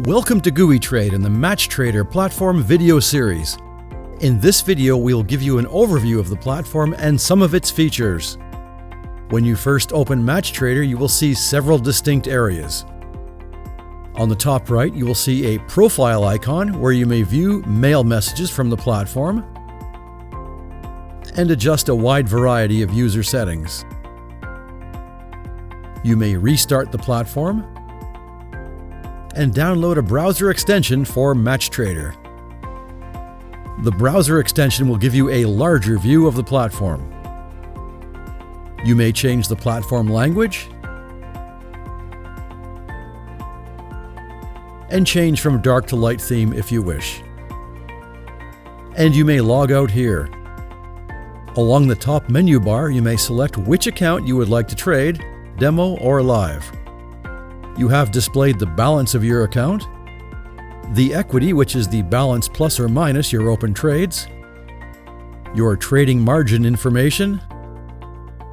Welcome to GooeyTrade and the MatchTrader platform video series. In this video, we'll give you an overview of the platform and some of its features. When you first open MatchTrader, you will see several distinct areas. On the top right, you will see a profile icon where you may view mail messages from the platform and adjust a wide variety of user settings. You may restart the platform and download a browser extension for MatchTrader. The browser extension will give you a larger view of the platform. You may change the platform language and change from dark to light theme if you wish. And you may log out here. Along the top menu bar, you may select which account you would like to trade, demo or live. You have displayed the balance of your account, the equity, which is the balance plus or minus your open trades, your trading margin information,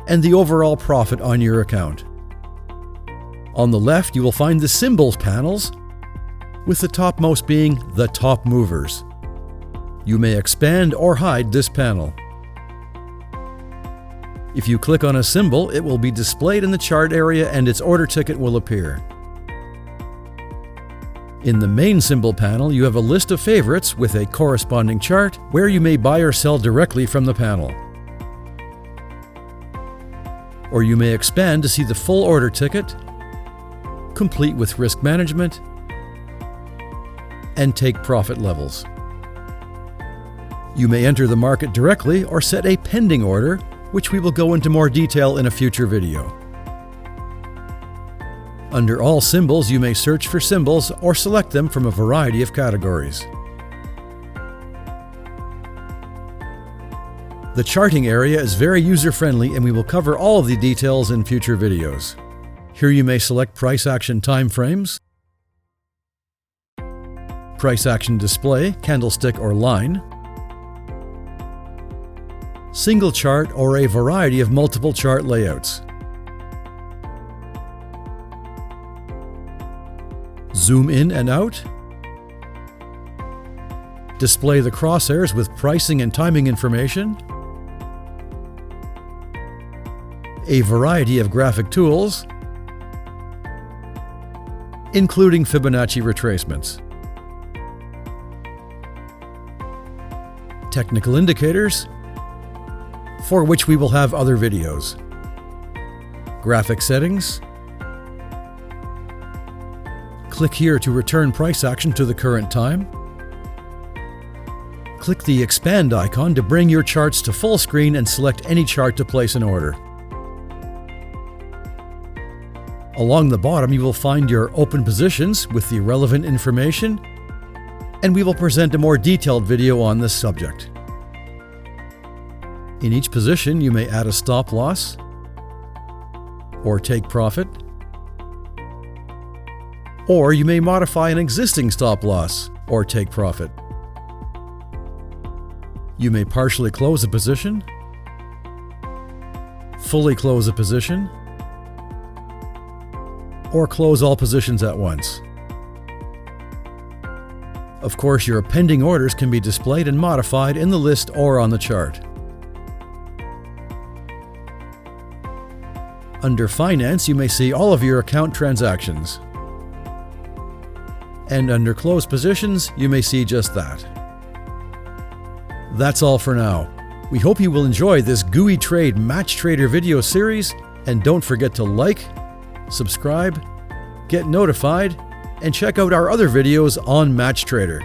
and the overall profit on your account. On the left, you will find the symbols panels, with the topmost being the top movers. You may expand or hide this panel. If you click on a symbol, it will be displayed in the chart area and its order ticket will appear. In the main symbol panel, you have a list of favorites with a corresponding chart where you may buy or sell directly from the panel. Or you may expand to see the full order ticket, complete with risk management, and take profit levels. You may enter the market directly or set a pending order, which we will go into more detail in a future video. Under all symbols, you may search for symbols or select them from a variety of categories. The charting area is very user-friendly and we will cover all of the details in future videos. Here you may select price action time frames, price action display, candlestick or line, single chart or a variety of multiple chart layouts. Zoom in and out. Display the crosshairs with pricing and timing information. A variety of graphic tools, including Fibonacci retracements. Technical indicators, for which we will have other videos. Graphic settings. Click here to return price action to the current time. Click the expand icon to bring your charts to full screen and select any chart to place an order. Along the bottom, you will find your open positions with the relevant information, and we will present a more detailed video on this subject. In each position, you may add a stop loss or take profit, or you may modify an existing stop loss or take profit. You may partially close a position, fully close a position, or close all positions at once. Of course, your pending orders can be displayed and modified in the list or on the chart. Under Finance, you may see all of your account transactions. And under Close Positions, you may see just that. That's all for now. We hope you will enjoy this GooeyTrade MatchTrader video series, and don't forget to like, subscribe, get notified, and check out our other videos on MatchTrader.